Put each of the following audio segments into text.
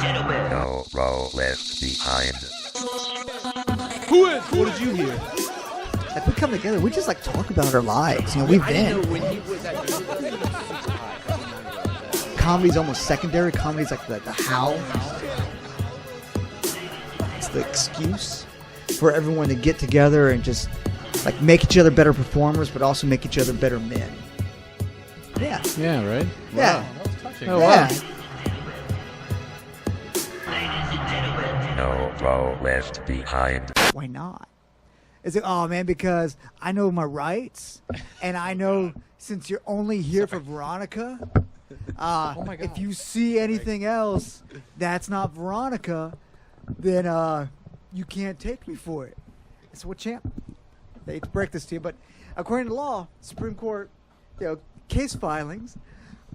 No row left behind. What did you hear? Like we come together, we just like talk about our lives. You know, we've been. Comedy's almost secondary. Comedy's like the how. It's the excuse for everyone to get together and just like make each other better performers, but also make each other better men. Yeah. Yeah, right? Yeah. Wow, that was touching. Oh, wow. No row left behind. Why not? Is it, oh man, because I know my rights, and I know since you're only here for Veronica, Oh my God. if you see anything else that's not Veronica, then you can't take me for it. It's what champ. I hate to break this to you, but according to law, Supreme Court, case filings,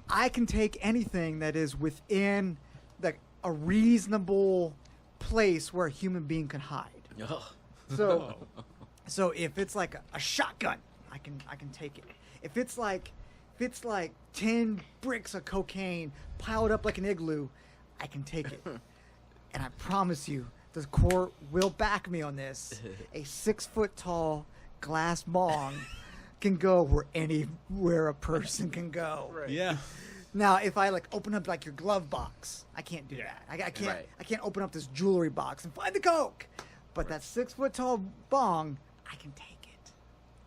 I can take anything that is within like a reasonable place where a human being can hide. So if it's like a shotgun, I can take it. If it's like 10 bricks of cocaine piled up like an igloo, I can take it. And I promise you, the court will back me on this. A 6-foot-tall glass bong can go anywhere a person can go. Right. Yeah. Now, if I like open up like your glove box, I can't do that. I can't. Right. I can't open up this jewelry box and find the coke. But that 6-foot-tall bong, I can take it.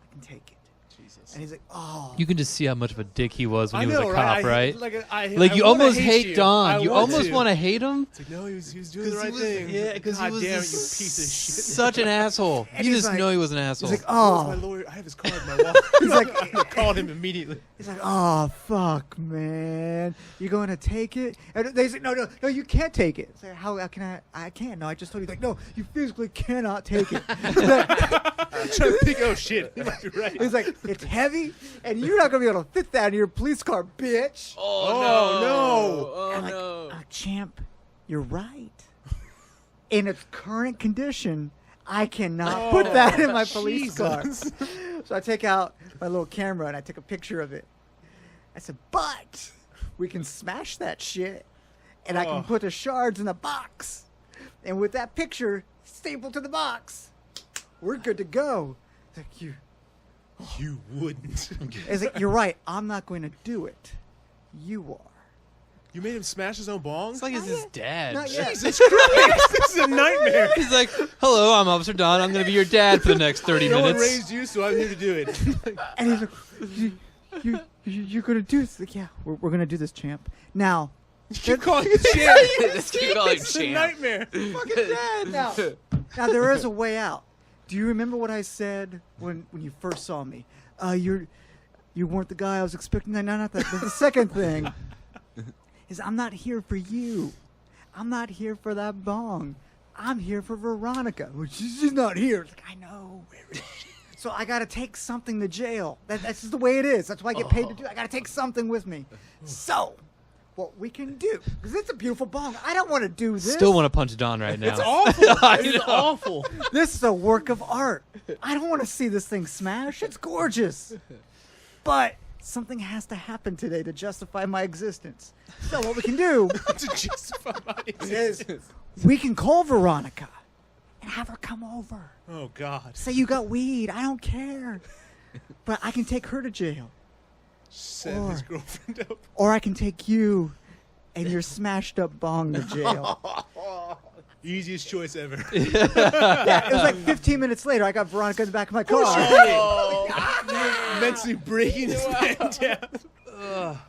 I can take it. Jesus. And he's like, oh. You can just see how much of a dick he was when I he was know, a right? cop, right? Like Like I you wanna almost hate you. Don. I You want almost to. want to hate him. It's like, no, he was doing the 'Cause he right was- thing. Yeah, because he God was damn it, you just piece of shit. such an asshole. And You he's just like- know he was an asshole. He's like, Where's my oh. lawyer? I have his card in my wallet. He's like, I called him immediately. he's like, oh, fuck, man. You going to take it? And they say, no, you can't take it. It's like, how can I can't. No, I just told you. Like, no, you physically cannot take it. I'm trying to think, oh shit, he might be right. He's like, it's heavy, and you're not going to be able to fit that in your police car, bitch. Oh, I'm like, champ, you're right. In its current condition, I cannot put that in my police car. So I take out my little camera and I take a picture of it. I said, but we can smash that shit, and I can put the shards in the box. And with that picture stapled to the box, we're good to go. It's like, You wouldn't. it's like, you're right. I'm not going to do it. You are. You made him smash his own bong? It's like it's his Not dad. yet. Jesus Christ, this is a nightmare. He's like, hello, I'm Officer Don. I'm going to be your dad for the next 30 No one minutes. raised you, so I'm here to do it. And he's like, you're going to do this? Like, yeah, we're going to do this, champ. Now, Keep calling it shit. Let's keep calling It's a champ. nightmare. fucking dead. Now there is a way out. Do you remember what I said when you first saw me? You weren't the guy I was expecting. No, not that. The second thing is I'm not here for you. I'm not here for that bong. I'm here for Veronica. Well, she's not here. It's like, I know. So I got to take something to jail. That's just the way it is. That's why I get paid to do it. I got to take something with me. So what we can do, because it's a beautiful bong. I don't want to do this. Still want to punch Don right now. It's awful. I It's know. awful. This is a work of art. I don't want to see this thing smash. It's gorgeous. But something has to happen today to justify my existence. So what we can do To justify my existence. is we can call Veronica and have her come over. Oh, God. Say you got weed. I don't care. But I can take her to jail. Send his girlfriend up. Or I can take you and your smashed up bong to jail. Easiest choice ever. Yeah, it was like 15 minutes later. I got Veronica in the back of my car. Mentally breaking this man down.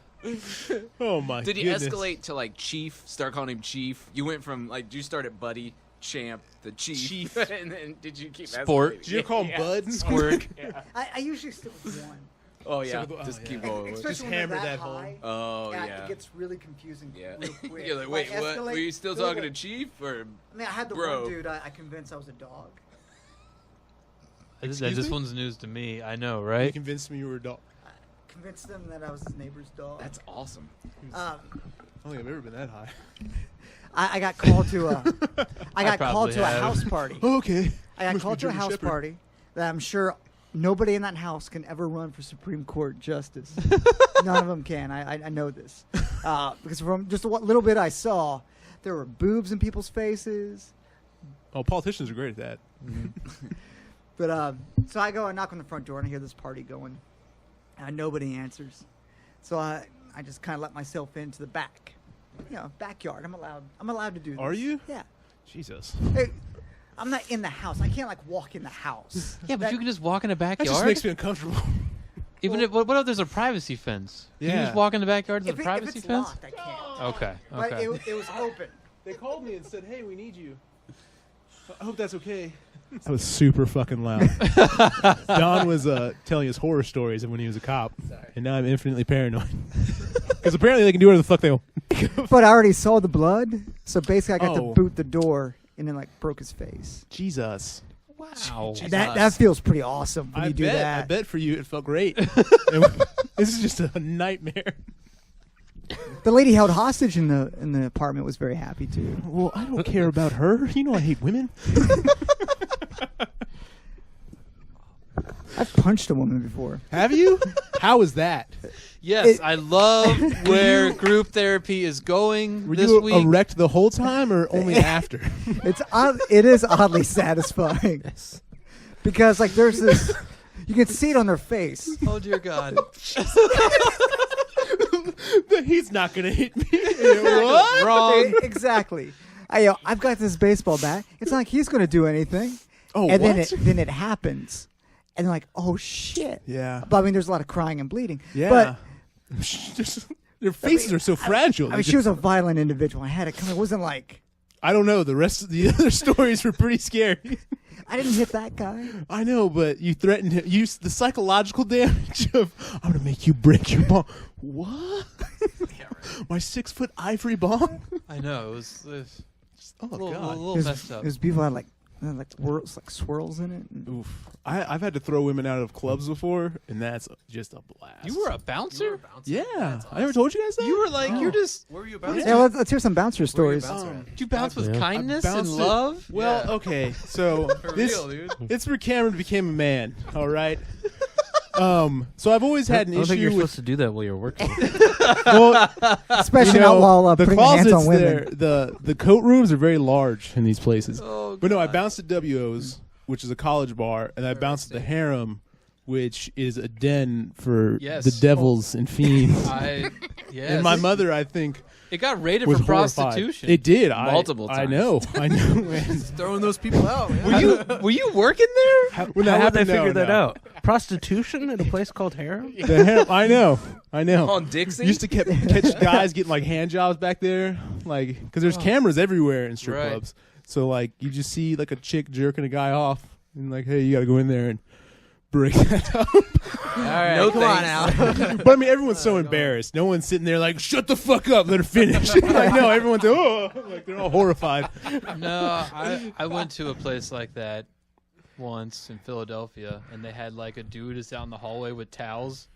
Oh, my Did you goodness. escalate to like Chief? Start calling him Chief. You went from like, did you start at Buddy, Champ, the Chief, and then did you keep Sport. escalating? Did you call him Yeah. Bud? Squirt. I usually stick with one. Oh yeah, So- oh, just yeah. keep going. Especially Just when they're hammer that that high. home. Oh Yeah, yeah. it gets really confusing Yeah. real quick. You're like, If wait, I what? escalate, Were you still they're talking to like- Chief or? I mean, I had the Bro. one dude I convinced I was a dog. Excuse This me? one's news to me. I know, You right? convinced me you were a dog. I convinced them that I was his neighbor's dog. That's awesome. Um, I don't think I've ever been that high. I got called to a I got called probably to a have. house party. Oh, okay. I got Must be called to a German house Shepherd. party that I'm sure nobody in that house can ever run for Supreme Court justice. None of them can. I know this because from just what little bit I saw, There were boobs in people's faces. Oh, politicians are great at that. But so I go and knock on the front door and I hear this party going. And nobody answers. So I just kind of let myself into the back. Backyard. I'm allowed to do this. Are you? Yeah. Jesus. Hey, I'm not in the house. I can't walk in the house. Yeah, but That- you can just walk in the That backyard. just makes me uncomfortable. Even if what if there's a privacy fence? Can you Yeah. just walk in the backyard to if, the if privacy it's fence? locked, I can't. Okay. But Okay. it was open. They called me and said, "Hey, we need you." I hope that's okay. That was super fucking loud. Don was telling us horror stories of when he was a cop, and now I'm infinitely paranoid because apparently they can do whatever the fuck they want. But I already saw the blood, so basically I got to Oh. boot the door and then broke his face. Jesus. Wow. And that feels pretty awesome when I you do bet. that. I bet for you it felt great. This is just a nightmare. The lady held hostage in the apartment was very happy too. Well, I don't care about her. You know I hate women. I've punched a woman before. Have you? How is that? Yes, It- I love where group therapy is going Were this you week. erect the whole time or only after? It is oddly satisfying because there's this, you can see it on their face. Oh dear God! He's not gonna hit me. What? Wrong. Exactly. I've got this baseball bat. It's not like he's going to do anything. Oh, and what? then it happens, and they're like, "Oh shit!" Yeah. But I mean, there's a lot of crying and bleeding. Yeah. But Just, their faces are so fragile. I mean, she was a violent individual. I had it come. It wasn't like I don't know. The rest of the other stories were pretty scary. I didn't hit that guy. I know, but you threatened him. Use the psychological damage of I'm gonna make you break your bong. What? My 6-foot ivory bong? I know it was Oh a little, God. a It little was, messed up. it was beautiful. I had swirls in it. And Oof. I've had to throw women out of clubs before, and that's just a blast. You were a bouncer. Yeah. I never told you guys that. You were like you're just. Where were you about? yeah, let's hear some bouncer stories. Did you bounce with Yeah. kindness I and bounced it. love? Well, okay. So this dude. it's where Cameron became a man. All right. So I've always had an I don't think issue you're with. supposed to do that while you're working. Well, Especially you know, not while the putting your hands closets on women. there, the coat rooms are very large in these places. Oh, But no, I God. bounced at WO's, which is a college bar, and I bounced at the Harem, which is a den for Yes. the devils and fiends. Yes. And my mother, I think, It got rated was for horrified. prostitution. It did. Multiple I times. know. I know. man. Throwing those people out, man. Were you working there? How, When that how would they happened, no, figure that no. out? Prostitution at a place called Harem? The Harem. I know. I know. On Dixie? Used to catch guys getting like hand jobs back there, like because there's cameras everywhere in strip Right. clubs. So like you just see like a chick jerking a guy off, and like, hey, you got to go in there and break that up. All right, No come on thanks. out. But I mean, everyone's so embarrassed. No one's sitting there like, shut the fuck up, let her finish. Like, no, everyone's like they're all horrified. No, I went to a place like that once in Philadelphia, and they had like a dude is down the hallway with towels.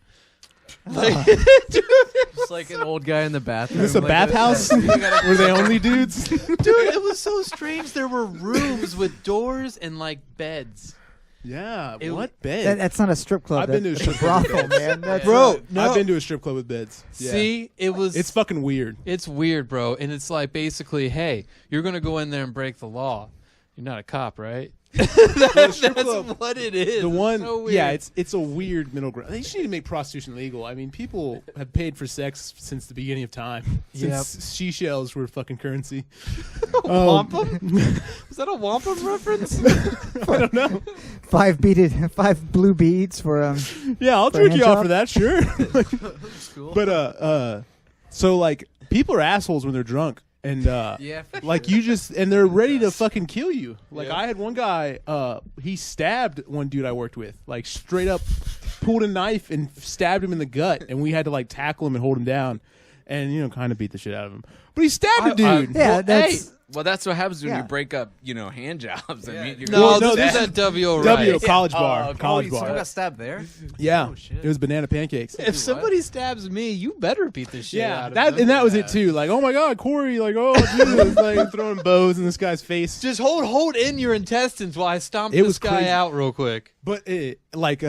It's like an old guy in the bathroom. Is this a bathhouse? Were they only dudes? Dude, it was so strange. There were rooms with doors and like beds. Yeah. It- What bed? That's not a strip club. I've been to a That's strip club with brothel, beds. man. That's Bro, no. I've been to a strip club with beds. Yeah. See, it was. It's fucking weird. It's weird, bro. And it's like basically, hey, you're gonna go in there and break the law. You're not a cop, right? That's club- what it is. The one, It's so weird. yeah, it's a weird middle ground. They just need to make prostitution legal. I mean, people have paid for sex since the beginning of time. Since seashells were fucking currency. Wampum? Was that a wampum reference? I don't know. 5 blue beads for Yeah, I'll For a jerk hand you off job? for that, sure. But so like people are assholes when they're drunk, and Yeah. like you just and they're ready to fucking kill you. Like Yeah. I had one guy, he stabbed one dude I worked with, like straight up pulled a knife and stabbed him in the gut, and we had to like tackle him and hold him down, and kind of beat the shit out of him. But he stabbed a dude. yeah. Well, That's Well, that's what happens when Yeah. you break up, hand jobs. I mean, you're No, Well, no, this this is at W. W Right. college bar, college Someone bar. got stabbed there? Yeah, shit. it was banana pancakes. If somebody stabs me, you better beat the shit Yeah, out of that them. and that was it too. Like, oh my god, Corey! Like, oh Jesus! Like throwing bows in this guy's face. Just hold in your intestines while I stomp It this was guy crazy. out real quick. But like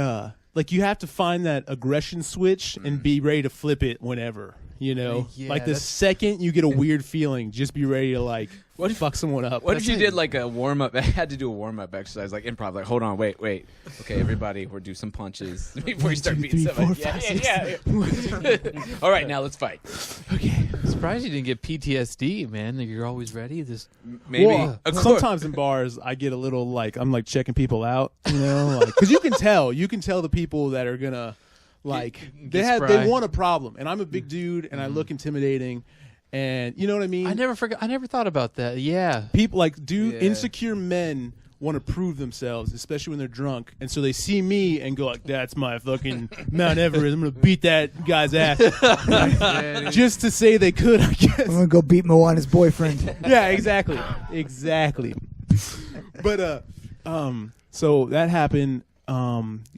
you have to find that aggression switch and be ready to flip it whenever. You know, Yeah, like the that's- second you get a weird feeling, just be ready to like fuck someone up. What if you did like a warm up? I had to do a warm up exercise, like improv. Like, hold on, wait. Okay, everybody, we'll do some punches before you start 1, 2, beating 3, someone. 4, 5, Yeah. All right, now let's fight. Okay. I'm surprised you didn't get PTSD, man. You're always ready. Just Maybe. Well, Of course. sometimes in bars, I get a little like I'm like checking people out, you know, like because you can tell the people that are gonna like Get they spry. want a problem, and I'm a big dude, and I look intimidating, and you know what I mean. I never thought about that. Yeah. People like Yeah. insecure men want to prove themselves, especially when they're drunk, and so they see me and go like, "That's my fucking Mount Everest. I'm gonna beat that guy's ass," just to say they could, I guess. I'm gonna go beat Moana's boyfriend. Yeah, exactly. But so that happened.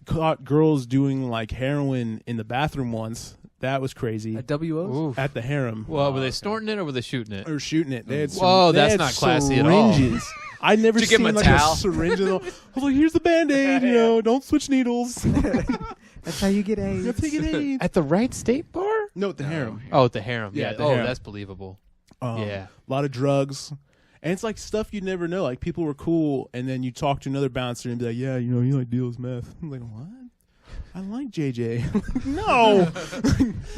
Caught girls doing like heroin in the bathroom once. That was crazy. At WO's? Oof. At the harem. Well, were they snorting it or were they shooting it? Or shooting it. They had Whoa, they that's had not classy at all. syringes. I'd never Did you give seen 'em a like towel? a syringe. I was like, here's the Band-Aid, you know, don't switch needles. That's how you get AIDS. You're taking AIDS. At the Wright State Bar? No, at the harem. Oh, at the harem. Yeah, Yeah. at the Oh, harem. that's believable. A Yeah. lot of drugs. And it's like stuff you'd never know. Like people were cool, and then you talk to another bouncer and be like, "Yeah, you know, you like deals meth." I'm like, "What? I like JJ." No.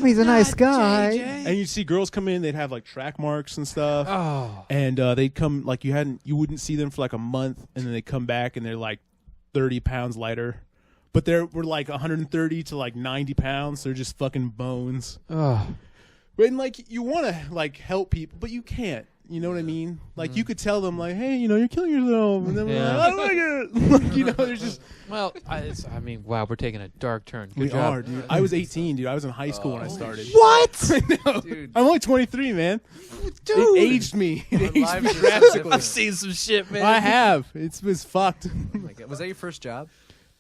He's a nice guy. And you'd see girls come in, they'd have like track marks and stuff, Oh. and they'd come like you wouldn't see them for like a month, and then they come back and they're like 30 pounds lighter, but we're like 130 to like 90 pounds. They're just fucking bones. Oh. And like you want to like help people, but you can't. You know what I mean? Like you could tell them like, "Hey, you know, you're killing yourself," and then we're Yeah. like, "I don't like it." Like, you know, there's just Well, I mean, wow, we're taking a dark turn. Good we job. are, dude. I was 18, dude. I was in high school when I started. What? Dude. I'm only 23, man. Dude. It aged me. It aged lives me are so drastically. different. seen some shit, man. I have. It was fucked. Oh my God. Was that your first job?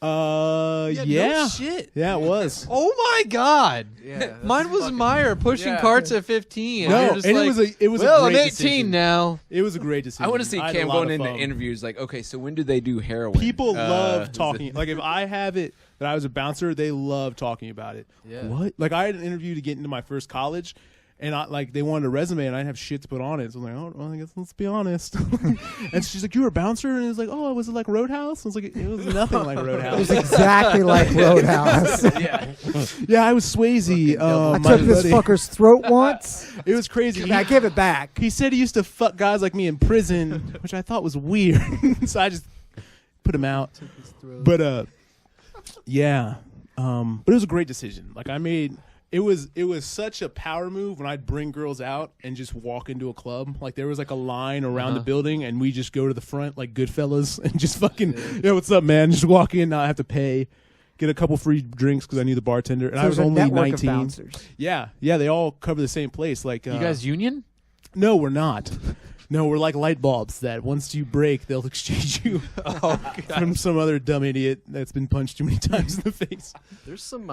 Yeah. No shit. Yeah, it was. Oh my God. Yeah, that's Mine was fucking- Meyer pushing Yeah. carts at 15. No, You're just and like, it was well, a I'm great 18 decision. now. It was a great decision. I want to see had a Cam lot going of into fun. interviews like, okay, so when do they do heroin? People love is talking. it- Like if I have it that I was a bouncer, they love talking about it. Yeah. What? Like I had an interview to get into my first college, and they wanted a resume, and I didn't have shit to put on it. So I was like, oh, well, I guess let's be honest. And she's like, you were a bouncer, and it was like, oh, was it like Roadhouse? I was like, it was nothing like It was Roadhouse. exactly like Roadhouse. yeah. Yeah, I was Swayze. I my took this buddy. fucker's throat once. It was crazy. I gave it back. He said he used to fuck guys like me in prison, which I thought was weird. So I just put him out. But yeah. But it was a great decision. Like it was such a power move when I'd bring girls out and just walk into a club. Like there was like a line around the building, and we just go to the front like Goodfellas and just fucking, yeah, what's up, man? Just walk in, not have to pay. Get a couple free drinks because I knew the bartender, and So I was there's a only network 19. of bouncers. Yeah, they all cover the same place. Like You guys union? no, we're not. No, we're like light bulbs that once you break, they'll exchange you from some other dumb idiot that's been punched too many times in the face. There's some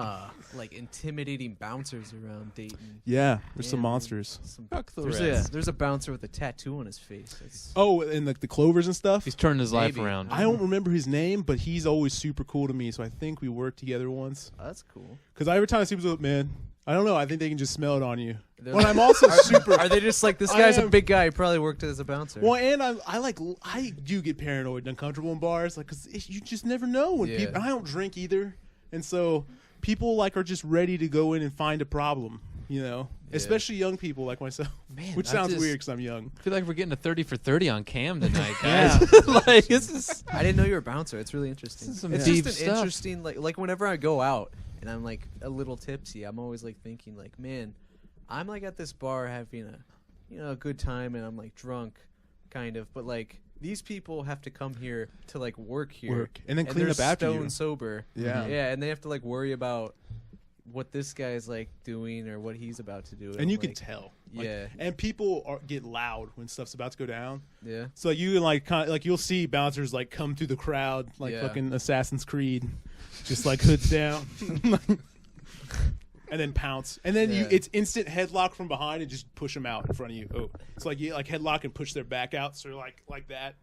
like intimidating bouncers around Dayton. Yeah, there's some Yeah, man. monsters. Fuck the There's rest. there's a bouncer with a tattoo on his face. That's, Oh, and the clovers and stuff. He's turning his life Maybe. around. I don't remember his name, but he's always super cool to me. So I think we worked together once. that's cool. Because every time I see him, man, I don't know. I think they can just smell it on you. They're When like- I'm also super. Are they just like, this I guy's a am- big guy, he probably worked as a bouncer? Well, and I do get paranoid and uncomfortable in bars, like, cause you just never know when Yeah. people. And I don't drink either, and so people like are just ready to go in and find a problem, you know. Yeah. Especially young people like myself, Man, which I sounds just- weird because I'm young. I feel like we're getting a 30 for 30 on Cam tonight, Yeah. guys. Like, this is. I didn't know you were a bouncer. It's really interesting. This is some It's deep just an stuff. interesting, like whenever I go out and I'm like a little tipsy, I'm always like thinking like, man, I'm like at this bar having a good time, and I'm like drunk, kind of, but like these people have to come here to like work here, Work. And then clean they're up after you. stone sober, Yeah. yeah, and they have to like worry about what this guy's like doing or what he's about to do, And I'm you can like, tell, like, yeah. And people get loud when stuff's about to go down. yeah. So you can like you'll see bouncers like come through the crowd like Yeah. fucking Assassin's Creed, just like hoods down, and then pounce, and then Yeah. it's instant headlock from behind and just push them out in front of you. Oh, it's like you like headlock and push their back out, so like that,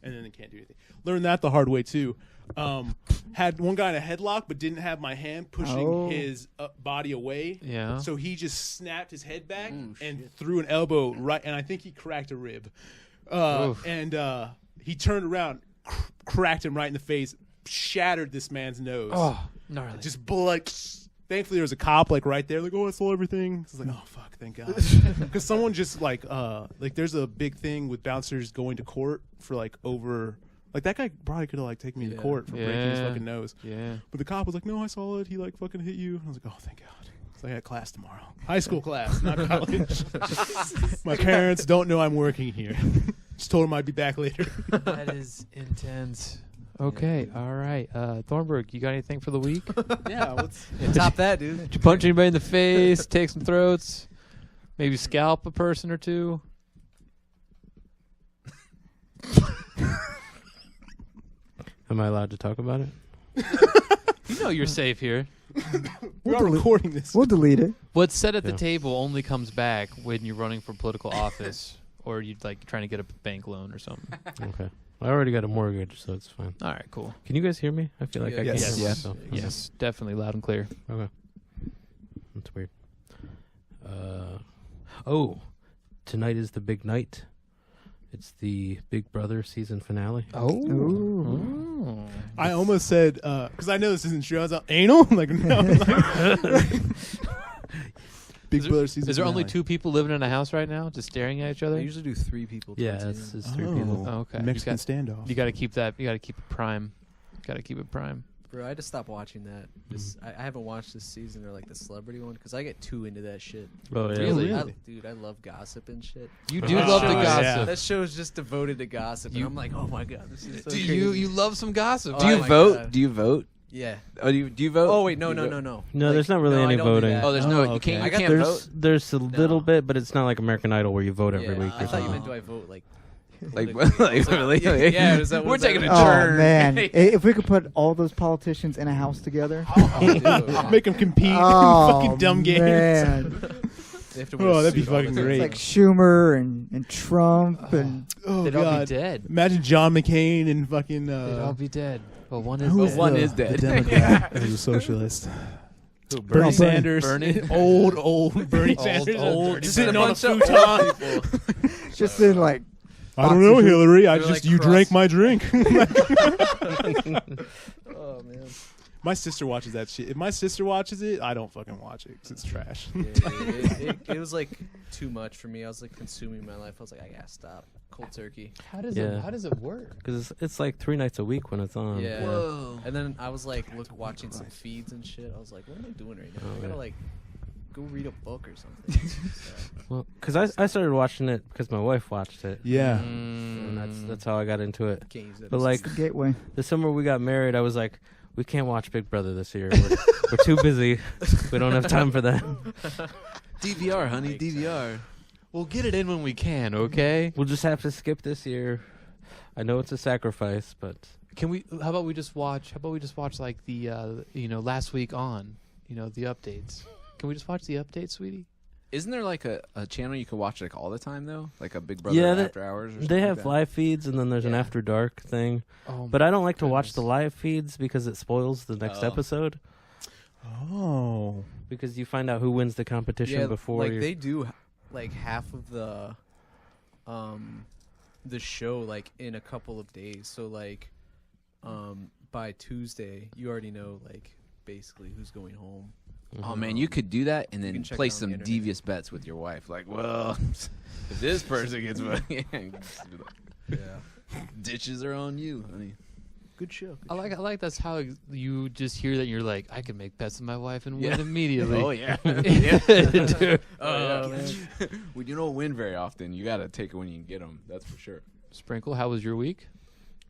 and then they can't do anything. Learned that the hard way too. Had one guy in a headlock, but didn't have my hand pushing his body away. Yeah. So he just snapped his head back and threw an elbow right, and I think he cracked a rib. And he turned around, cracked him right in the face, shattered this man's nose. Oh, gnarly. Just blood. Thankfully, there was a cop like right there, like, oh, I saw everything. It's like, oh fuck, thank God, because someone just like there's a big thing with bouncers going to court for like over. Like, that guy probably could have, like, taken me to court for breaking his fucking nose. Yeah. But the cop was like, no, I saw it. He, like, fucking hit you. I was like, oh, thank God. So I got class tomorrow. High school class, not college. My parents don't know I'm working here. Just told them I'd be back later. That is intense. Okay, all right. Thornburg, you got anything for the week? Yeah, let's... Top that, dude. Did you punch anybody in the face, take some throats, maybe scalp a person or two? Am I allowed to talk about it? You know you're safe here. We are recording this. We'll delete it. What's said at the Yeah. table only comes back when you're running for political office or you're like trying to get a bank loan or something. Okay. I already got a mortgage, so it's fine. All right, cool. Can you guys hear me? I feel like I Yes. can hear Yes. myself. Yes, definitely loud and clear. Okay. That's weird. Oh, tonight is the big night. It's the Big Brother season finale. Oh. I almost said, because I know this isn't true. I was like, anal? Like, no. Big Brother season Is there only finale. 2 people living in a house right now just staring at each other? I usually do 3 people. Yeah, towards the it's end. 3 people. Oh, okay. Mexican standoff. You got to keep that. You got to keep it prime. Got to keep it prime. Bro, I had to stop watching that. I haven't watched this season or like the celebrity one because I get too into that shit. Oh, yeah. Really? Dude, I love gossip and shit. You do Oh, love the yeah. gossip. That show is just devoted to gossip, and I'm like, oh my god, this is so Do crazy. you love some gossip? Oh, Do you my vote? God. Do you vote? Yeah. Oh, do you vote? Oh wait, no. No, there's not really I any don't do voting. that. Oh, there's no. Oh, You okay. can't. I You got can't the- vote. There's a little bit, but it's not like American Idol where you vote every week. I Or thought you something. meant do I vote like Like, politically or something? Yeah, is that what we're is that taking a what- Oh turn. man, if we could put all those politicians in a house together. Make them compete in Oh fucking dumb games. man, They have to wear Oh, a that'd be suit all the fucking time. great. it's like Schumer and Trump and Oh, They'd all be God. dead. Imagine John McCain and fucking... They'd all be dead. Well, one is who dead. one the, is dead. The Democrat who's a socialist. Who, Bernie Bernie. Sanders. Bernie? Old Bernie Sanders. old, Sitting on a bunch of futon. old people. just in like. I don't know, Oxygen. Hillary. I They're just like you cross- drank my drink. Oh man. My sister watches that shit. If my sister watches it, I don't fucking watch it because it's trash. Yeah, it was like too much for me. I was like consuming my life. I was like, I gotta stop. Cold turkey. How does Yeah. it work? Because it's like 3 nights a week when it's on. Yeah. Whoa. And then I was like, watching some feeds and shit. I was like, what am I doing right now? Oh, I gotta yeah. like go read a book or something. So, Well, because I started watching it because my wife watched it. Yeah. And that's how I got into it. can't use that. But like The gateway. the summer we got married, I was like, we can't watch Big Brother this year. We're too busy. We don't have time for that. DVR, honey, DVR. We'll get it in when we can, okay? We'll just have to skip this year. I know it's a sacrifice, but Can we? How about we just watch? How about we just watch like the last week on, the updates. Can we just watch the updates, sweetie? Isn't there like a channel you could watch like all the time though, like a Big Brother Yeah, After Hours? Or something they like have that? live feeds, and then there's an Yeah. After Dark thing. Oh, But I don't like to watch the goodness. live feeds because it spoils the next Oh. episode. Oh. Because you find out who wins the competition before like you. they do like half of the show like in a couple of days. So like by Tuesday you already know like basically who's going home. Oh man, you could do that and You then can check play it on the some internet. devious bets with your wife. Like, well, if this person gets money, Yeah. ditches are on you, honey. Good show. I like that's how you just hear that and you're like, I can make bets with my wife and Yeah. win immediately. Oh yeah. Dude. Oh man. Well, you don't win very often. You got to take it when you can get them. That's for sure. Sprinkle, how was your week?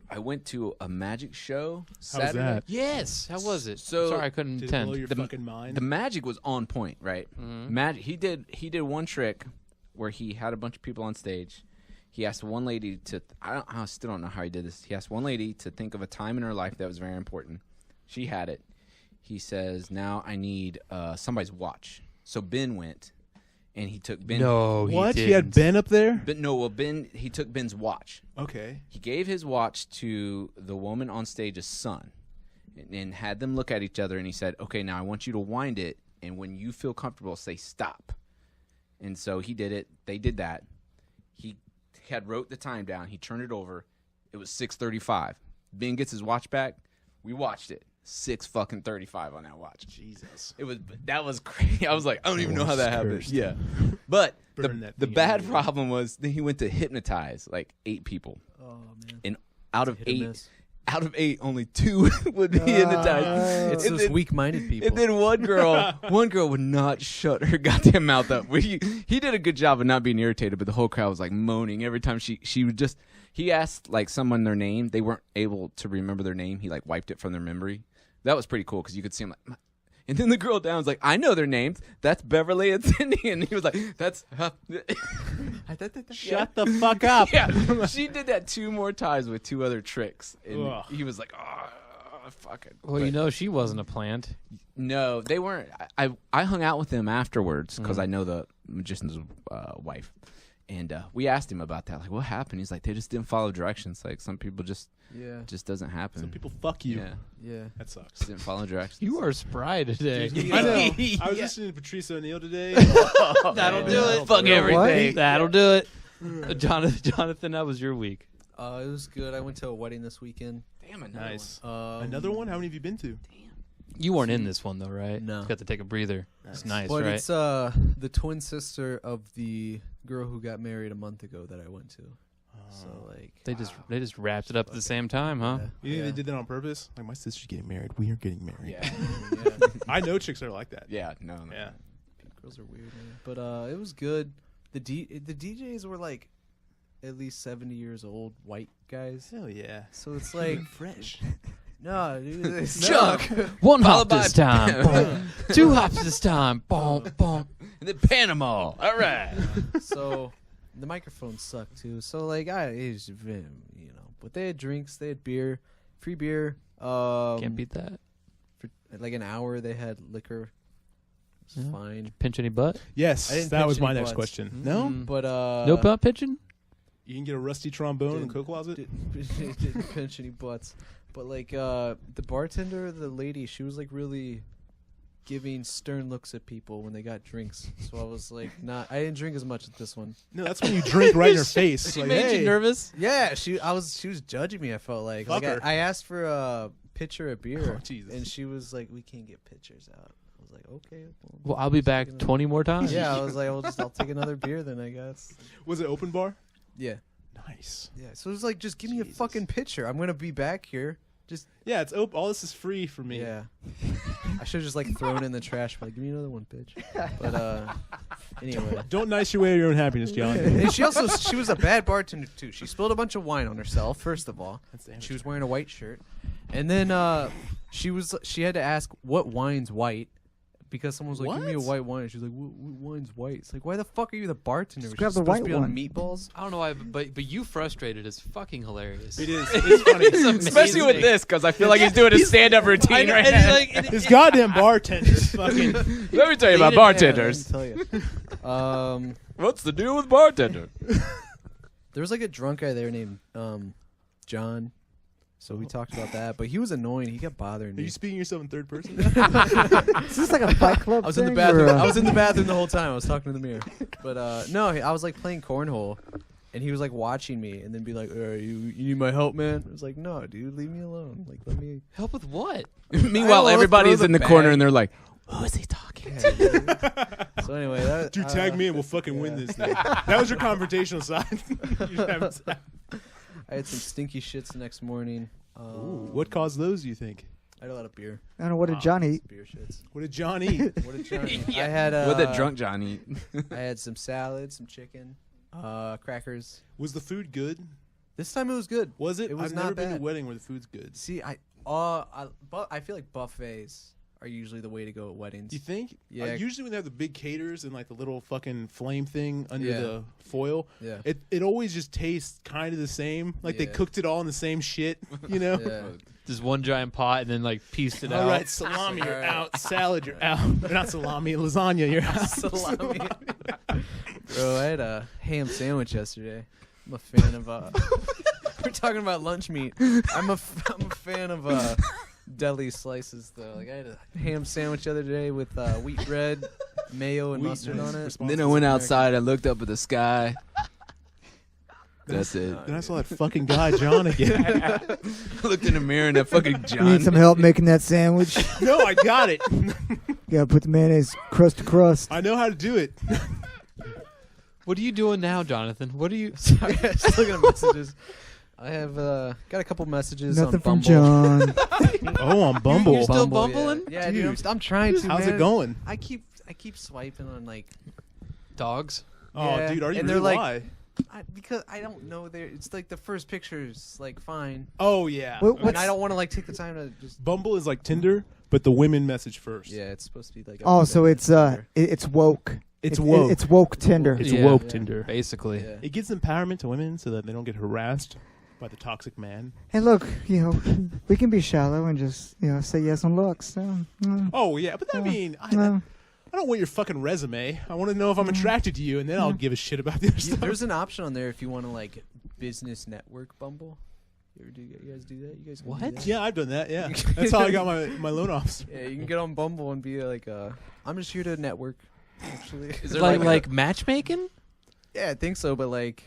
I went to a magic show How was Saturday. that? Yes. How was it? So- Sorry, I couldn't Did it blow attend. your The- fucking mind? The magic was on point, right? Mhm. Magic. He did one trick where he had a bunch of people on stage. He asked one lady to. I still don't know how he did this. He asked one lady to think of a time in her life that was very important. She had it. He says, "Now I need somebody's watch." So Ben went, and he took Ben. No, What? He He had didn't. Ben up there? Ben, no, well, Ben. He took Ben's watch. Okay. He gave his watch to the woman on stage's son, and had them look at each other. And he said, "Okay, now I want you to wind it, and when you feel comfortable, say stop." And so he did it. They did that. He had wrote the time down. He turned it over. It was 6:35. Ben gets his watch back. We watched it. 6:35 on that watch. Jesus. That was crazy. I was like, I don't even know how that happened. Cursed. Yeah, but Burn that the thing bad immediately. problem was then he went to hypnotize like 8 people, Oh man. and out of Hit or 8, miss. only 2 would be hypnotized. It's And those then- weak-minded people. And then one girl would not shut her goddamn mouth up. He did a good job of not being irritated, but the whole crowd was like moaning every time she would just. He asked like someone their name. They weren't able to remember their name. He like wiped it from their memory. That was pretty cool because you could see him like. And then the girl down was like, I know their names. That's Beverly and Cindy. And he was like, that's. Shut the fuck up. Yeah, she did that 2 more times with 2 other tricks, and Ugh. he was like, "Oh, fuck it." Well, you know she wasn't a plant. No, they weren't. I hung out with them afterwards because I know the magician's wife, and we asked him about that. Like, what happened? He's like, they just didn't follow directions. Like, some people just doesn't happen. Some people fuck you. yeah, Yeah. That sucks. just didn't follow directions. You are spry today. I know. I was listening to Patrice O'Neal today. That'll do it. Fuck everything. That'll do it. Jonathan, how was your week? It was good. I went to a wedding this weekend. Damn it, Nice. Um, Another one? How many have you been to? You weren't in this one though, right? No. You got to take a breather. It's nice, But right? it's the twin sister of the girl who got married a month ago that I went to. So like They just wrapped it up at the same time, huh? You think they did that on purpose? Like, my sister's getting married. We are getting married. Yeah, Yeah. I know chicks are like that. yeah, no. Yeah. Girls are weird, man. But it was good. The DJs were like at least 70 years old, white guys. Hell yeah. So it's like Fresh. no, dude, it's Chuck, One hop Followed by- this time. Boom. 2 hops this time. Boom, boom. and then Panama. All right. So the microphones suck too. So like but they had drinks, they had beer, free beer. Can't beat that. For like an hour they had liquor. It was Yeah. fine. Pinch any butt? Yes, I didn't that pinch was my any next butts. question. No? Mm. But No butt pitching? You can get a rusty trombone in the coat closet? didn't pinch any butts. But like the bartender, the lady, she was like really giving stern looks at people when they got drinks. So I was like, I didn't drink as much at this one. No, that's when you drink right in her face. She Like, made hey. you nervous? Yeah, she was judging me. I felt like Fuck her. I asked for a pitcher of beer, Oh, Jesus. and she was like, "We can't get pitchers out." I was like, "Okay." Well, I'll be back 20 more times. Yeah, I was like, I'll take another beer then, I guess." Was it open bar? Yeah, Nice. yeah. So it was like, just give me a Jesus. fucking pitcher. I'm gonna be back here. Just Yeah, it's open. All this is free for me. yeah. I should have just like thrown it in the trash. Like, give me another one, bitch. But anyway. Don't nice your way to your own happiness, John. And she was a bad bartender too. She spilled a bunch of wine on herself. First of all, That's damn she was wearing a white shirt, and then she had to ask what wine's white because someone was like, "Give me a What? white wine." She was like, "What wine's white?" It's like, why the fuck are you the bartender? Just Was grab you the supposed to white be on one. meatballs. I don't know why, but you frustrated is fucking hilarious. It is. It's funny. Especially with this, because I feel like he's doing a stand-up routine right now. His goddamn bartender's fucking. Let me tell you about Yeah, bartenders. let me tell you. What's the deal with bartender? There was like a drunk guy there named John. So we talked about that, but he was annoying. He kept bothering Are me. you speaking yourself in third person? Is this like a Fight Club I was in the thing, bathroom. or, I was in the bathroom the whole time. I was talking to the mirror. But no, I was like playing cornhole, and he was like watching me, and then be like, you need my help, man?" I was like, "No, dude, leave me alone. Like, let me." Help with what? Meanwhile, I everybody's throw in the the corner bag. and they're like, "Who is he talking to?" So anyway, that, Dude, tag me and we'll fucking win this thing. That was your confrontational side. You just haven't said- I had some stinky shits the next morning. Ooh, what caused those, do you think? I had a lot of beer. I don't know, what did John eat? Beer shits. What did John eat? What did John eat? I had What did drunk John eat? I had some salad, some chicken, crackers. Was the food good? This time it was good. Was it? It was I've not never been to a bad. wedding where the food's good. See, I feel like buffets are usually the way to go at weddings. You think? Yeah. Usually when they have the big caters and like the little fucking flame thing under Yeah. the foil, Yeah. it always just tastes kind of the same. Like they Yeah. cooked it all in the same shit, you know? Yeah. Just one giant pot and then like pieced it All out. right, salami, you're Alright. out. Salad, you're out. Or not salami, lasagna, you're out. Salami. Bro, I had a ham sandwich yesterday. I'm a fan of we're talking about lunch meat. I'm a fan of deli slices though. Like I had a ham sandwich the other day with wheat bread, mayo, and mustard on it. And then I went outside. I looked up at the sky. That's it. Then I saw that fucking guy, John, again. I looked in the mirror and that fucking John. You need some help making that sandwich? No, I got it. Gotta put the mayonnaise crust to crust. I know how to do it. What are you doing now, Jonathan? What are you? Sorry, just looking at messages. I have got a couple messages Nothing on from Bumble. John. Oh, on Bumble. You're still Bumble, bumbling? Yeah, Dude. dude, I'm trying to. How's man. it going? I keep swiping on like Dogs? Oh, Yeah, dude, are you and really? they're like- Why? because I don't know. It's like the first picture's like fine, Oh, yeah. What- and I don't want to like take the time to just. Bumble is like Tinder, but the women message first. Yeah, it's supposed to be like. Oh, so it's it's woke. It's It- woke. It's woke Tinder. It's Yeah. woke Yeah. Tinder. Basically. Yeah. It gives empowerment to women so that they don't get harassed by the toxic man. Hey, look, we can be shallow and just say yes on looks. Oh, yeah, but I mean, I don't want your fucking resume. I want to know if I'm attracted to you, and then I'll give a shit about the other stuff. There's an option on there if you want to like business network Bumble. You guys do that? You guys can do What? that? Yeah, I've done that, yeah. That's how I got my loan officer. Yeah, you can get on Bumble and be like, I'm just here to network. Actually, Is there like matchmaking? yeah, I think so, but like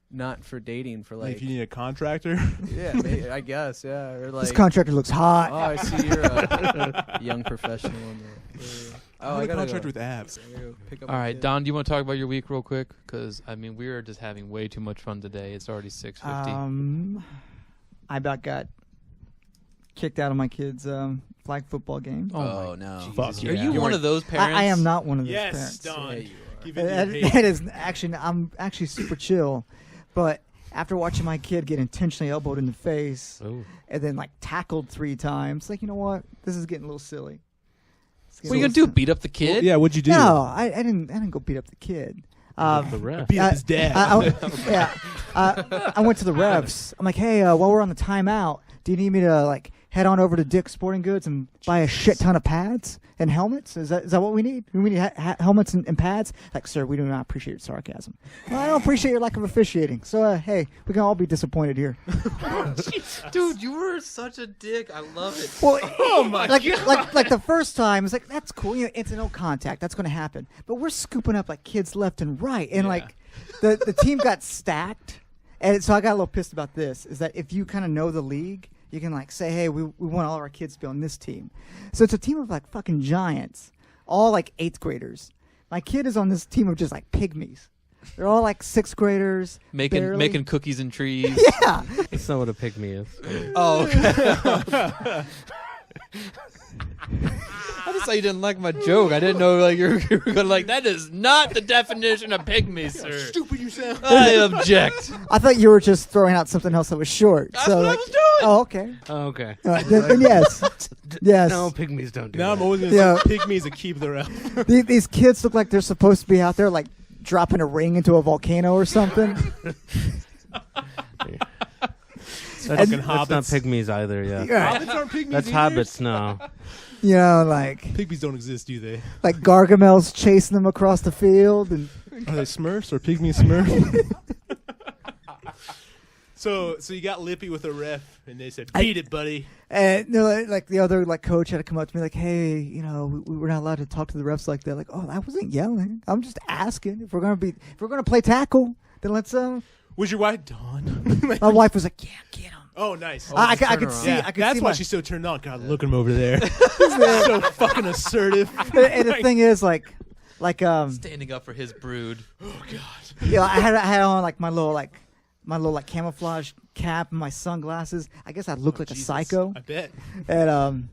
not for dating. For like, if you need a contractor. yeah, maybe, I guess, yeah, or like. This contractor looks hot. Oh, I see you're a young professional on there. I'm I a gotta contractor go. with abs. I gotta go pick up All my right, kid. Don, do you want to talk about your week real quick? Because, I mean, we are just having way too much fun today. It's already 6:50. I about got kicked out of my kid's flag football game. Oh, no. Fuck Are yeah. you one of those parents? I am not one of those Yes, parents. Don. Yeah, you are. Give it your That, hate. that is actually, I'm actually super chill, but after watching my kid get intentionally elbowed in the face Oh. and then like tackled 3 times, like, you know what? This is getting a little silly. It's What are getting you a going to do? little Beat up the kid? Yeah, what'd you do? No, I didn't go beat up the kid. The ref. Beat up I- his dad. I went to the refs. I'm like, hey, while we're on the timeout, do you need me to like head on over to Dick's Sporting Goods and buy a shit ton of pads and helmets? Is that what we need? Do we need helmets and pads? Like, sir, we do not appreciate your sarcasm. Well, I don't appreciate your lack of officiating. So, hey, we can all be disappointed here. Dude, you were such a dick. I love it. Well, oh my like the first time, it's like that's cool. It's no contact. That's going to happen. But we're scooping up like kids left and right, and like the team got stacked, and so I got a little pissed about this. Is that if you kind of know the league, you can like say, hey, we want all of our kids to be on this team. So it's a team of like fucking giants, all like 8th graders. My kid is on this team of just like pygmies. They're all like 6th graders. barely. Making cookies and trees. Yeah. That's not what a pygmy is. Oh, okay. I just thought you didn't like my joke. I didn't know like you were going to like, that is not the definition of pygmy, sir. Stupid you sound. I object. I thought you were just throwing out something else that was short. That's so what I like, was doing. Oh, okay. Oh, okay. All right, then yes. Yes. No, pygmies don't do Now I'm that. always going to Yeah. say pygmies a keep their elf. These kids look like they're supposed to be out there like dropping a ring into a volcano or something. That's, fucking that's not hobbits. pygmies either, yeah. Yeah. Hobbits aren't pygmies That's either? hobbits, no. You know, like Pygmies don't exist, do they? Gargamel's chasing them across the field, and Are they Smurfs or pygmy Smurfs? So you got lippy with a ref, and they said, "Beat it, buddy." no, like the other like coach had to come up to me like, hey, we were not allowed to talk to the refs like that. Like, oh, I wasn't yelling. I'm just asking if we're gonna play tackle, then let's. Was your wife Dawn? My wife was like, yeah, get him. Oh, nice. I just could turn see. Yeah, I could that's see why my- she's so turned on. God, look at him over there. So fucking assertive. And the thing is, like Standing up for his brood. I had on like my little camouflage cap and my sunglasses. I guess I looked like a Jesus. psycho. I bet. And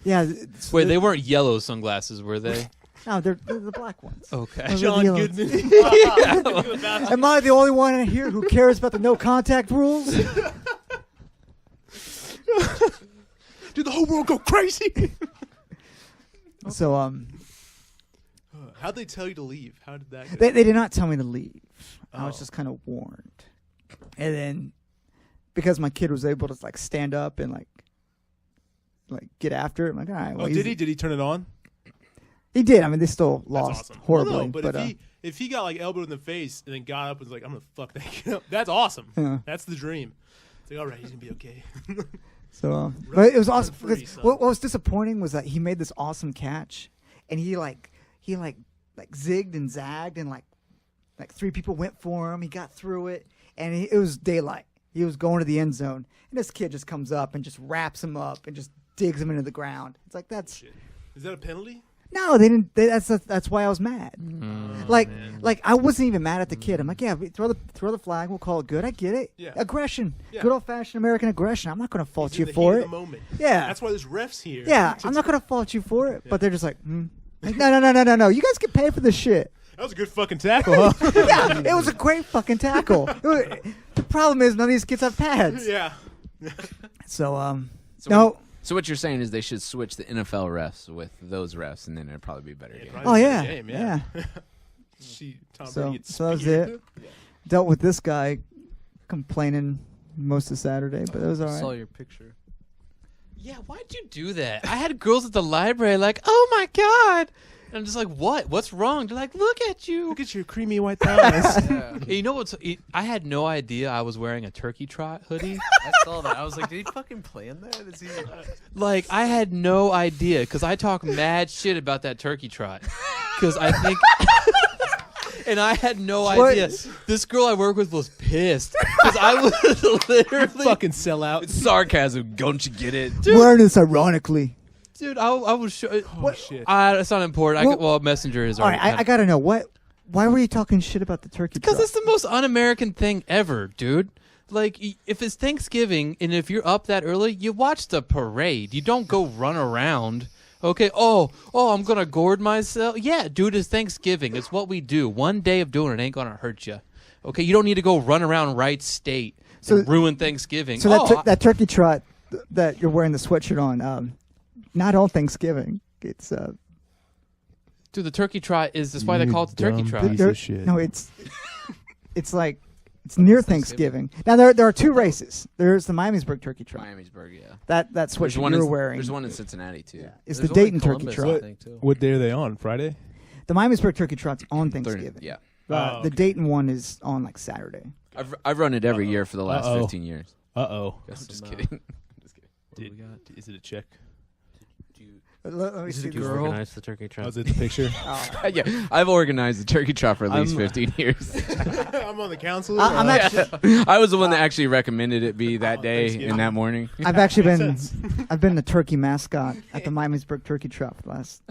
yeah. Wait, they weren't yellow sunglasses, were they? No, they're the black ones. Okay. Those are John the other Goodman. ones. Am I the only one in here who cares about the no contact rules? Did the whole world go crazy? So How'd they tell you to leave? How did that go? they did not tell me to leave. I was Oh. just kind of warned. And then because my kid was able to like stand up and like get after it, I'm like, all right. Well, Oh, did he? Did he turn it on? He did. I mean, they still That's lost awesome. horribly. Well, no, but but if if he got like elbowed in the face and then got up and was like, I'm gonna fuck that kid up, that's awesome. Yeah. That's the dream. It's like, all right, he's gonna be okay. So, but it was awesome. free, Because son. what was disappointing was that he made this awesome catch, and he zigged and zagged, and like 3 people went for him. He got through it, and it was daylight. He was going to the end zone, and this kid just comes up and just wraps him up and just digs him into the ground. It's like that's Shit. Is that a penalty? no, they didn't. That's why I was mad. Like I wasn't even mad at the kid. I'm like, yeah, throw the flag. We'll call it good. I get it. Yeah. Aggression, Yeah. good old fashioned American aggression. I'm not going to fault He's you in the for heat it. of the moment. Yeah. That's why there's refs here. Yeah, I'm not going to fault you for it. But they're just like, Like, no. You guys get paid for this shit. That was a good fucking tackle, huh? Yeah, it was a great fucking tackle. The problem is none of these kids have pads. Yeah. So, So no. what- So what you're saying is they should switch the NFL refs with those refs, and then it'd probably be a better game. probably Oh a yeah, good game, yeah. Tom So- Brady gets so that was speared. it. Dealt with this guy complaining most of Saturday, but it was all Saw right. your picture. Yeah, why'd you do that? I had girls at the library like, oh my god. And I'm just like, what? What's wrong? They're like, look at you. Look at your creamy white thighs. Yeah, Hey, you know what's? I had no idea I was wearing a turkey trot hoodie. I saw that. I was like, did he fucking plan that? Is he? Like, I had no idea because I talk mad shit about that turkey trot. Because I think. And I had no What? idea. This girl I work with was pissed because I was literally Fucking sell out. Sarcasm, don't you get it? Wearing this ironically. dude. I was sure. Oh, shit. It's not important. Well- Messenger is All right, already. I gotta know why were you talking shit about the turkey? Because trot? it's the most un-American thing ever, dude. Like, if it's Thanksgiving and if you're up that early, you watch the parade. You don't go run around. Okay, oh, I'm going to gourd myself. Yeah, dude, it's Thanksgiving. It's what we do. One day of doing it ain't going to hurt you. Okay, you don't need to go run around Wright State and ruin Thanksgiving. So that turkey trot that you're wearing the sweatshirt on, not on Thanksgiving. It's dude, the turkey trot that's why they call it the turkey dumb trot. piece there- of shit. no, it's like it's near Thanksgiving. Now there are 2 races. There's the Miamisburg turkey trot. Miamisburg, yeah. That There's sweatshirt one you're in, wearing. There's one in Cincinnati too. Is There's the one in Dayton turkey Columbus, trot. I think, too. What day are they on? Friday? The Miamisburg turkey trot's on They're- Thanksgiving. Yeah, Oh, The okay. Dayton one is on like Saturday. I've run it every year for the last Uh-oh. 15 years. Uh-oh. I'm just Some, kidding. Is it a check? Let me Is it see a this. girl? Organize the turkey trot. Was it the picture? Yeah, I've organized the turkey trot for at least I'm- 15 years. I'm on the council. I'm actually I was the one that actually recommended it be that day Thanksgiving. and that morning. I've actually been Makes I've been the turkey mascot at the Miamisburg turkey trot for the last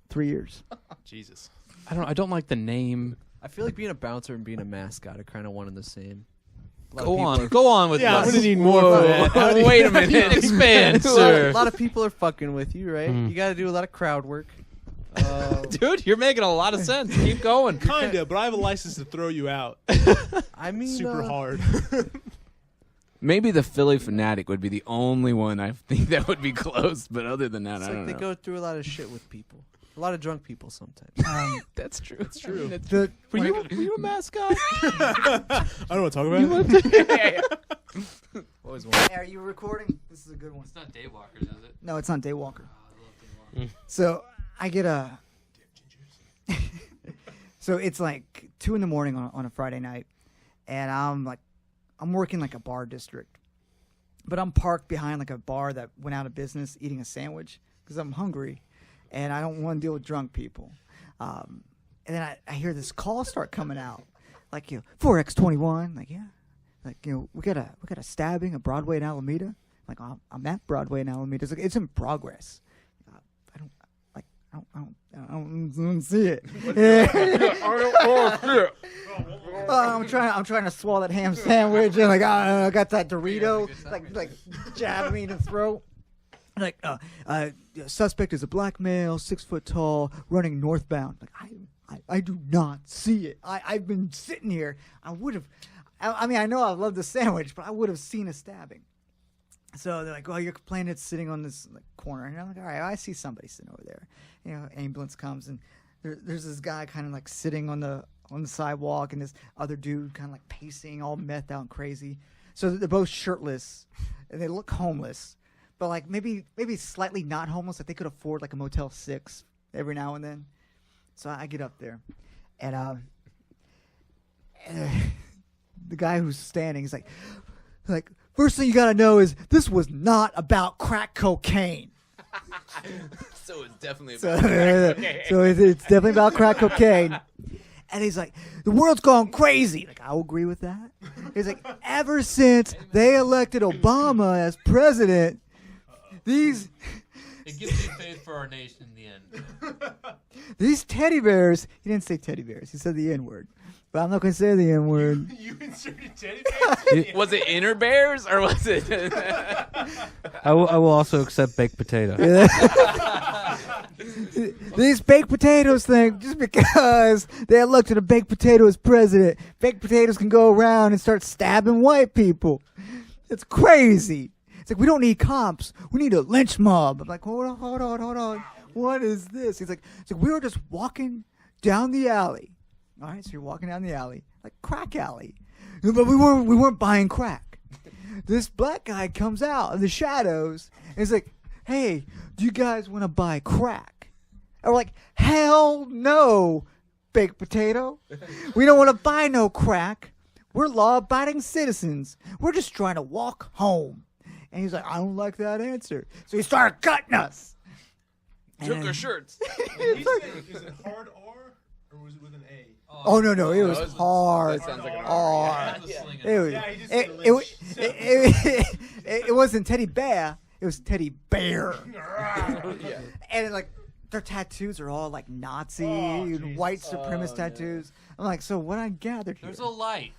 3 years. Jesus. I don't like the name. I feel like being a bouncer and being a mascot are kind of one and the same. A lot of Go people on, are- go on with Yeah, I'm this. gonna need more for that. How do you- Wait a minute. Expand, a sir. lot of people are fucking with you, right? Hmm. You got to do a lot of crowd work. Dude, you're making a lot of sense. Keep going. Kinda, but I have a license to throw you out I mean, super hard. Maybe the Philly Fanatic would be the only one I think that would be close, but other than that, It's I like don't they know. go through a lot of shit with people. A lot of drunk people sometimes. That's true. That's true. Were you a mascot? I don't want to talk about it. Always want. Hey, are you recording? This is a good one. It's not Daywalkers, is it? No, it's not Daywalker. So I get a. So it's like 2 a.m. on a Friday night, and I'm working like a bar district, but I'm parked behind like a bar that went out of business, eating a sandwich because I'm hungry, and I don't want to deal with drunk people. And then I hear this call start coming out, like 4X21, like we got a stabbing at Broadway and Alameda. Like I'm at Broadway and Alameda. It's in progress. I don't see it. I'm trying to swallow that ham sandwich and like I got that Dorito like jab me in the throat. Like suspect is a black male, 6 foot tall, running northbound. Like I do not see it. I've been sitting here. I mean I know I love the sandwich, but I would have seen a stabbing. So they're like, "Oh, you're complaining it's sitting on this corner," and I'm like, "All right, I see somebody sitting over there." Ambulance comes, and there's this guy kind of like sitting on the sidewalk, and this other dude kind of like pacing, all methed out and crazy. So they're both shirtless, and they look homeless, but like maybe slightly not homeless. Like they could afford like a Motel 6 every now and then. So I get up there, And the guy who's standing is like, first thing you gotta know is this was not about crack cocaine. So it's definitely So it's definitely about crack cocaine. And he's like, the world's gone crazy. Like, I'll agree with that. He's like, ever since they elected Obama as president, these It gives you faith for our nation in the end. these teddy bears. He didn't say teddy bears. He said the N word. But I'm not going to say the N word. You inserted teddy bears? Was it inner bears or was it? I will also accept baked potato. These baked potatoes thing, just because they elected a baked potato as president, baked potatoes can go around and start stabbing white people. It's crazy. It's like, we don't need cops. We need a lynch mob. I'm like, hold on. What is this? He's like, we were just walking down the alley. All right, so you're walking down the alley, like crack alley. But we weren't buying crack. This black guy comes out of the shadows and he's like, hey, do you guys want to buy crack? And we're like, hell no, baked potato. We don't want to buy no crack. We're law-abiding citizens. We're just trying to walk home. And he's like, I don't like that answer. So he started cutting us. Took our shirts. Is it hard R or was it with an A? Oh, no, it was hard. That sounds like an hard. It was. Yeah, he just It wasn't Teddy Bear. It was Teddy Bear. And like their tattoos are all like Nazi and white supremacist tattoos. I'm like, so what I gathered here? There's a light.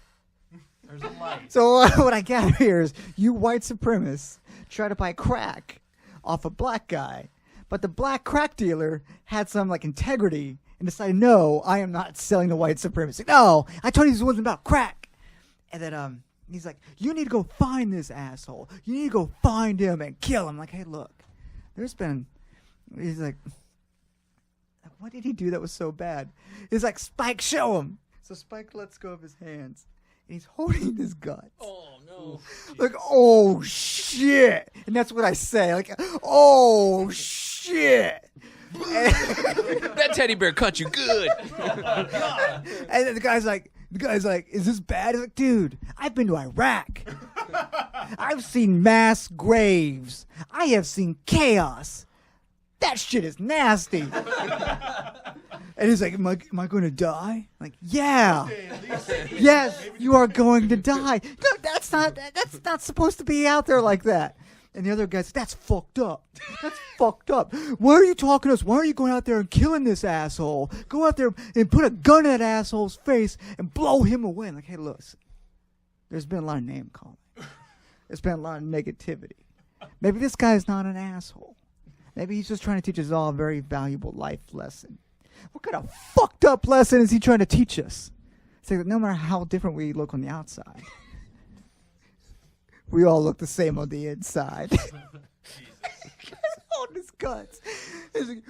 There's a light. So what I gathered here is you white supremacists try to buy crack off a black guy, but the black crack dealer had some like integrity and decided, no, I am not selling to white supremacy. No, I told you this wasn't about crack. And then he's like, you need to go find this asshole. You need to go find him and kill him. I'm like, hey, look, he's like, what did he do that was so bad? He's like, Spike, show him. So Spike lets go of his hands. And he's holding his guts. Oh no! Like, oh shit! And that's what I say. Like, oh shit! That teddy bear cut you good. And then the guy's like, is this bad? He's like, dude, I've been to Iraq. I've seen mass graves. I have seen chaos. That shit is nasty. And he's like, am I going to die? I'm like, yeah. Yes, you are going to die. No, that's not supposed to be out there like that. And the other guy's, that's fucked up. That's fucked up. Why are you talking to us? Why are you going out there and killing this asshole? Go out there and put a gun in that asshole's face and blow him away. I'm like, hey, look, there's been a lot of name calling. There's been a lot of negativity. Maybe this guy's not an asshole. Maybe he's just trying to teach us all a very valuable life lesson. What kind of fucked up lesson is he trying to teach us? Say that no matter how different we look on the outside, we all look the same on the inside. On his guts. He's like,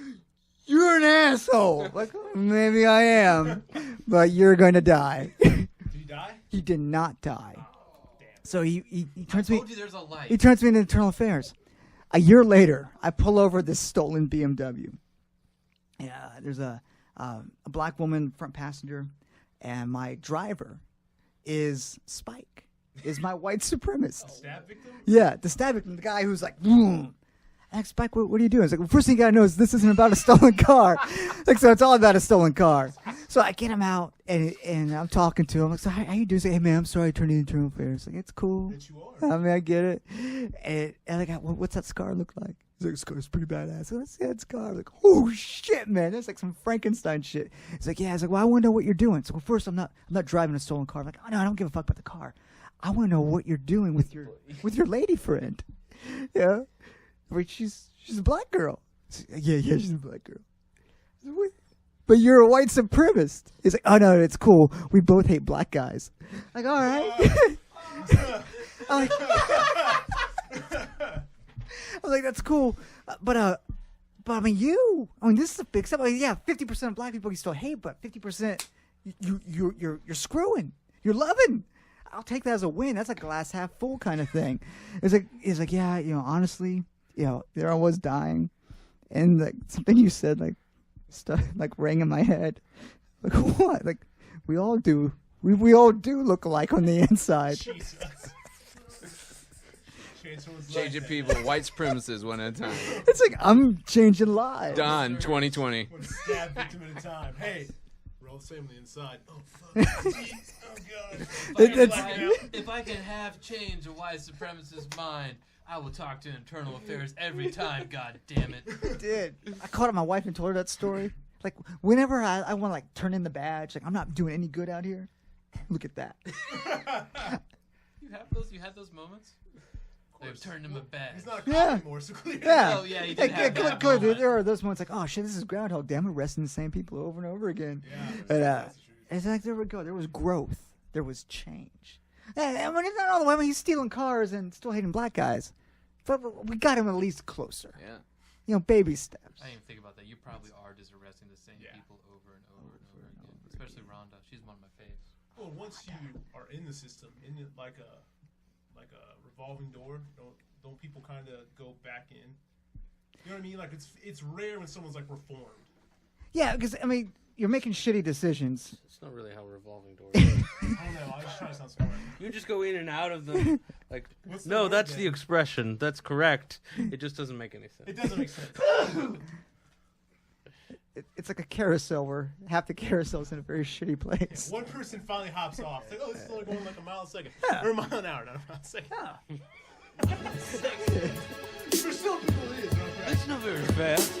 you're an asshole. Like, maybe I am, but you're going to die. Did he die? He did not die. So he turns me. Told you there's a light. He turns me into internal affairs. A year later, I pull over this stolen BMW. Yeah, there's a black woman front passenger, and my driver is Spike, is my white supremacist. Stab victim? Yeah, the stab victim, the guy who's like, boom. I asked Spike, what are you doing? He's like, well, first thing you gotta know is this isn't about a stolen car. Like, so it's all about a stolen car. So I get him out, and I'm talking to him. I'm like, so how you doing? He's like, hey, man, I'm sorry I turned you into internal affairs. Like, it's cool. That you are. I mean, I get it. And like, what's that scar look like? He's like, scar's pretty badass. So let's see that scar. I'm like, oh shit, man, that's like some Frankenstein shit. He's like, yeah. He's like, well, I want to know what you're doing. So first, I'm not driving a stolen car. I'm like, oh no, I don't give a fuck about the car. I want to know what you're doing with your lady friend. Yeah, but she's a black girl. Yeah, she's a black girl. But you're a white supremacist. He's like, oh no, it's cool. We both hate black guys. Like, all right. I'm like, that's cool. But I mean, this is a big step. I mean, yeah, 50% of black people you still hate, but 50% you're screwing. You're loving. I'll take that as a win. That's like a glass half full kind of thing. It's like, yeah, honestly, there I was dying, and like something you said like stuff like rang in my head. Like what? Like we all do. We all do look alike on the inside. Jesus. Someone's Changing life. people, white supremacists one at a time. It's like I'm changing lives. Done. 2020. One stab victim at a time. Hey, we're all the same on the inside. Oh fuck. Oh god. If I can have change a white supremacist's mind, I will talk to internal affairs every time. God damn it! Did I called up my wife and told her that story? Like whenever I want to like turn in the badge, like I'm not doing any good out here. Look at that. You have those. You had those moments. They've turned him a bad. He's not a cop Yeah. anymore, so clearly. Yeah. Oh yeah, he Hey, did have that good. moment. There are those moments like, oh shit, this is Groundhog Day. I'm arresting the same people over and over again. Yeah. And, That's true. it's like there we go. There was growth. There was change. And when it's not all the way, when he's stealing cars and still hating black guys, but we got him at least closer. Yeah. You know, baby steps. I didn't even think about that. You probably are just arresting the same Yeah. people over and over and over again. Especially Rhonda. She's one of my faves. Well, once you are in the system, in it like a revolving door, don't people kind of go back in? You know what I mean? Like it's rare when someone's like reformed. Yeah, because I mean, you're making shitty decisions. It's not really how revolving doors work. I don't know. I was just trying to sound smart. You just go in and out of them. Like, What's the no, word that's then? the expression. That's correct. It just doesn't make any sense. It doesn't make sense. It's like a carousel where half the carousel's in a very shitty place. One person finally hops off. It's like, oh, this is only going like a mile a second. Or a mile an hour, not a mile a second. For some people it is. It's not very fast.